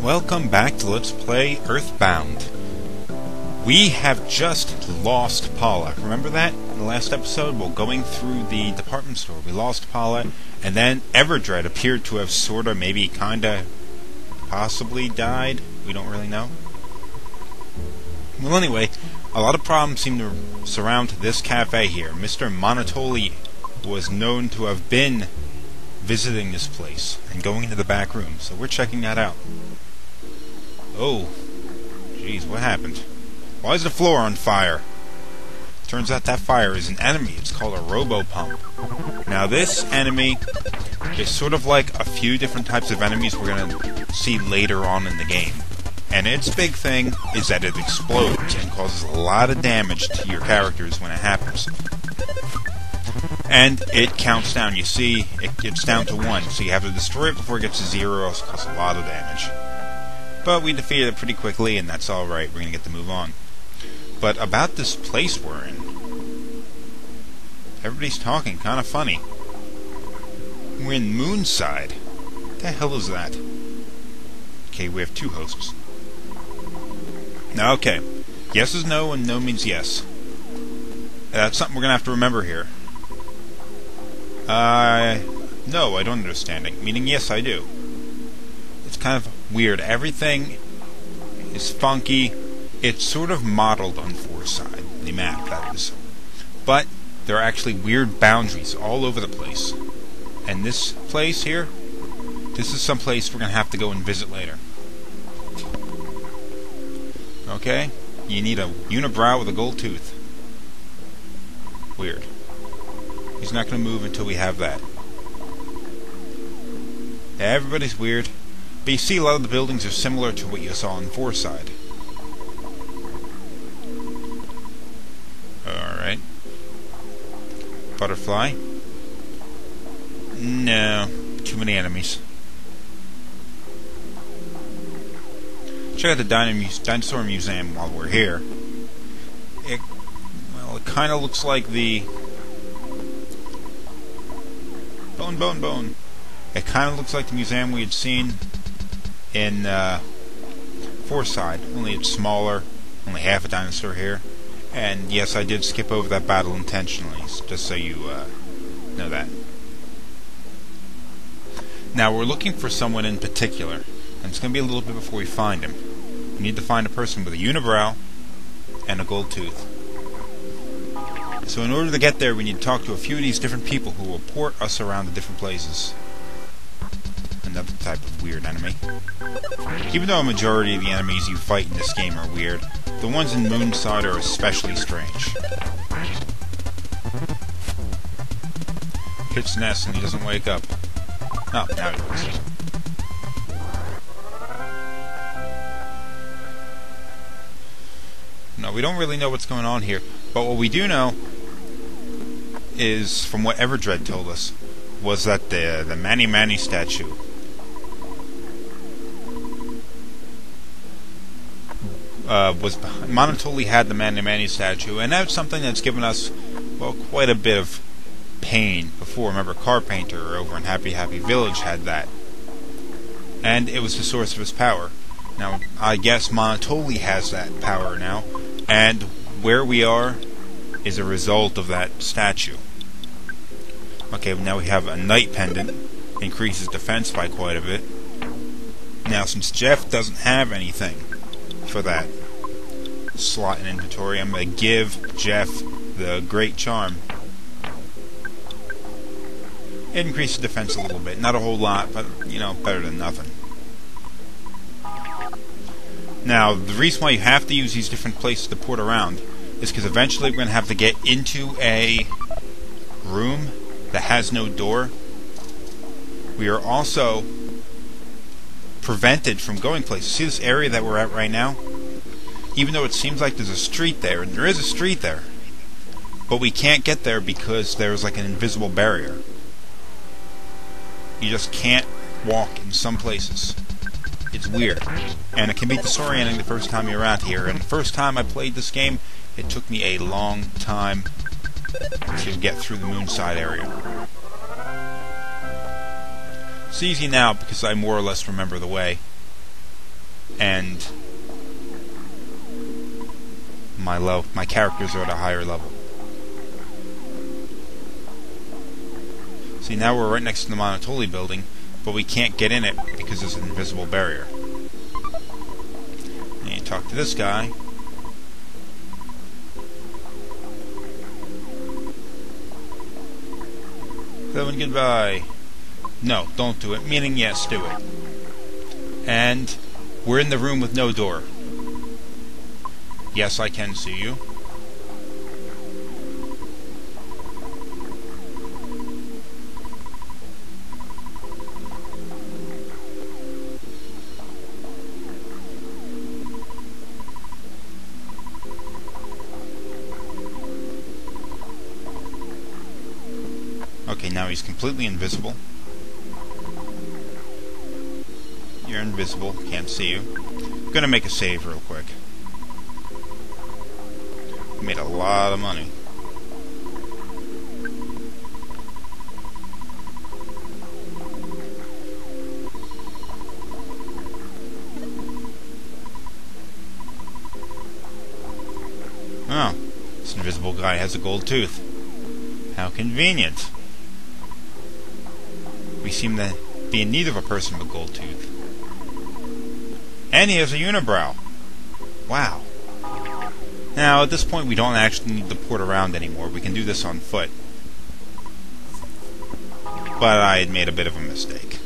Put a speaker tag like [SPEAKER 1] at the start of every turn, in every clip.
[SPEAKER 1] Welcome back to Let's Play Earthbound. We have just lost Paula. Remember that? In the last episode, while going through the department store, we lost Paula, and then Everdread appeared to have sorta, maybe kinda, possibly died. We don't really know. Well, anyway, a lot of problems seem to surround this cafe here. Mr. Monotoli was known to have been visiting this place and going into the back room, so we're checking that out. Oh, jeez, what happened? Why is the floor on fire? Turns out that fire is an enemy. It's called a robo-pump. Now this enemy is sort of like a few different types of enemies we're going to see later on in the game. And its big thing is that it explodes and causes a lot of damage to your characters when it happens. And it counts down. You see, it gets down to 1, so you have to destroy it before it gets to 0, or else it causes a lot of damage. But we defeated it pretty quickly, and that's alright. We're going to get to move on. But about this place we're in, everybody's talking, kind of funny. We're in Moonside. What the hell is that? Okay, we have 2 hosts. Now, okay. Yes is no, and no means yes. That's something we're going to have to remember here. No, I don't understand it. Meaning, yes, I do. It's kind of weird. Everything is funky. It's sort of modeled on Fourside, the map, that is. But there are actually weird boundaries all over the place. And this place here, this is some place we're going to have to go and visit later. Okay? You need a unibrow with a gold tooth. Weird. He's not going to move until we have that. Everybody's weird. But you see, a lot of the buildings are similar to what you saw in Fourside. Alright. Butterfly. No. Too many enemies. Check out the Dinosaur Museum while we're here. It kind of looks like the... Bone. It kind of looks like the museum we had seen in Fourside, only it's smaller, only half a dinosaur here. And yes, I did skip over that battle intentionally, just so you know that. Now, we're looking for someone in particular, and it's going to be a little bit before we find him. We need to find a person with a unibrow and a gold tooth. So in order to get there, we need to talk to a few of these different people who will port us around to different places. Another type of weird enemy. Even though a majority of the enemies you fight in this game are weird, the ones in Moonside are especially strange. Hits Ness and he doesn't wake up. Oh, now he does. No, we don't really know what's going on here, but what we do know is, from what Everdread told us, was that the Mani statue was behind. Monotoli had the Mani statue, and that's something that's given us, well, quite a bit of pain before. Remember, Carpenter over in Happy Village had that, and it was the source of his power. Now, I guess Monotoli has that power now, and where we are is a result of that statue. Okay, now we have a Knight Pendant. Increases defense by quite a bit. Now, since Jeff doesn't have anything for that slot in inventory, I'm going to give Jeff the Great Charm. It increases defense a little bit. Not a whole lot, but, you know, better than nothing. Now, the reason why you have to use these different places to port around is because eventually we're going to have to get into a room that has no door. We are also prevented from going places. See this area that we're at right now? Even though it seems like there's a street there, and there is a street there, but we can't get there because there's like an invisible barrier. You just can't walk in some places. It's weird. And it can be disorienting the first time you're out here. And the first time I played this game, it took me a long time to get through the Moonside area. It's easy now because I more or less remember the way. and my characters are at a higher level. See, now we're right next to the Monotoli building, but we can't get in it because there's an invisible barrier. And you talk to this guy. Hello and goodbye. No, don't do it. Meaning yes, do it. And we're in the room with no door. Yes, I can see you. Okay, now he's completely invisible. You're invisible, can't see you. I'm gonna make a save real quick. Made a lot of money. Oh, this invisible guy has a gold tooth. How convenient. We seem to be in need of a person with a gold tooth. And he has a unibrow. Wow. Now, at this point, we don't actually need to port around anymore. We can do this on foot. But I had made a bit of a mistake.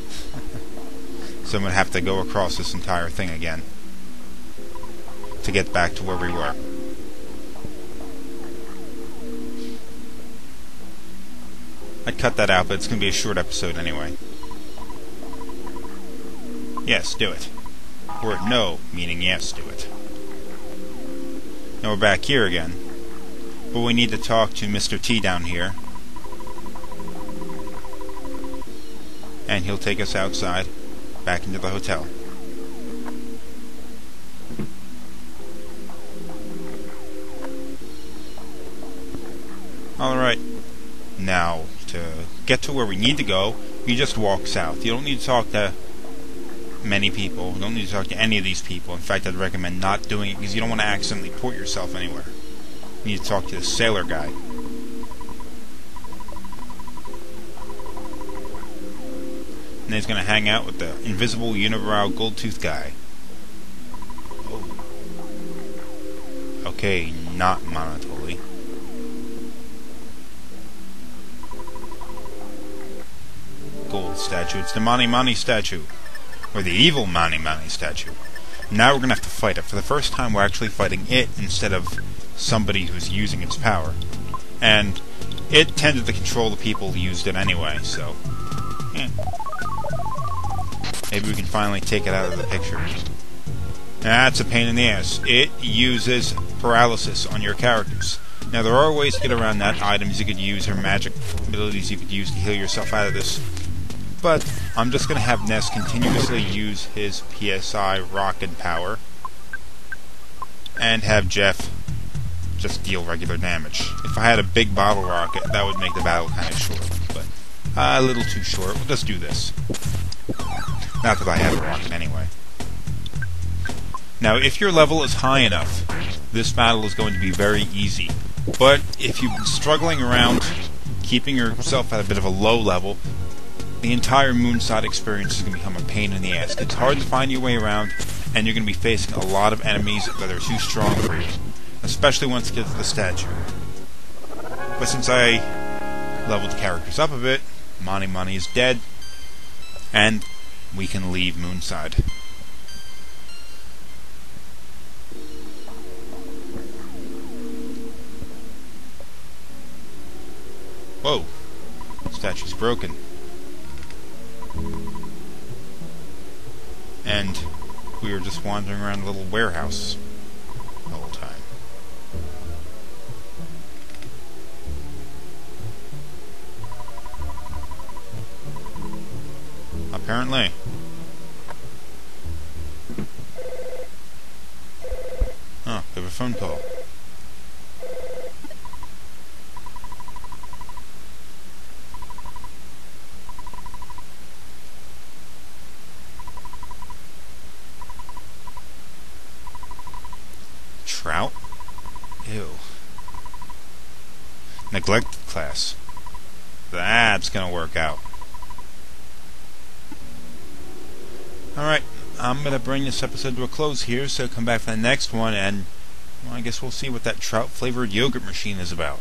[SPEAKER 1] So I'm going to have to go across this entire thing again to get back to where we were. I'd cut that out, but it's going to be a short episode anyway. Yes, do it. Or no, meaning yes, do it. Now we're back here again. But we need to talk to Mr. T down here. And he'll take us outside, back into the hotel. Alright. Now, to get to where we need to go, you just walk south. You don't need to talk to many people. You don't need to talk to any of these people. In fact, I'd recommend not doing it because you don't want to accidentally port yourself anywhere. You need to talk to the sailor guy. And he's going to hang out with the invisible unibrow gold tooth guy. Oh. Okay, not Monotoli. Gold statue. It's the Mani Mani statue. Or the evil Mani Mani statue. Now we're going to have to fight it. For the first time, we're actually fighting it instead of somebody who's using its power. And it tended to control the people who used it anyway, so... Maybe we can finally take it out of the picture. That's a pain in the ass. It uses paralysis on your characters. Now, there are ways to get around that. Items you could use, or magic abilities you could use to heal yourself out of this. But I'm just going to have Ness continuously use his PSI rocket power and have Jeff just deal regular damage. If I had a big bottle rocket, that would make the battle kind of short, but a little too short. We'll just do this. Not that I have a rocket anyway. Now, if your level is high enough, this battle is going to be very easy. But if you've been struggling around, keeping yourself at a bit of a low level, the entire Moonside experience is going to become a pain in the ass. It's hard to find your way around, and you're going to be facing a lot of enemies that are too strong for you, especially once you get to the statue. But since I leveled the characters up a bit, Mani Mani is dead, and we can leave Moonside. Whoa, the statue's broken. And we were just wandering around a little warehouse the whole time. Apparently. Oh, we have a phone call. trout? Ew. Neglected class. That's gonna work out. Alright, I'm gonna bring this episode to a close here, so come back for the next one, and well, I guess we'll see what that trout flavored yogurt machine is about.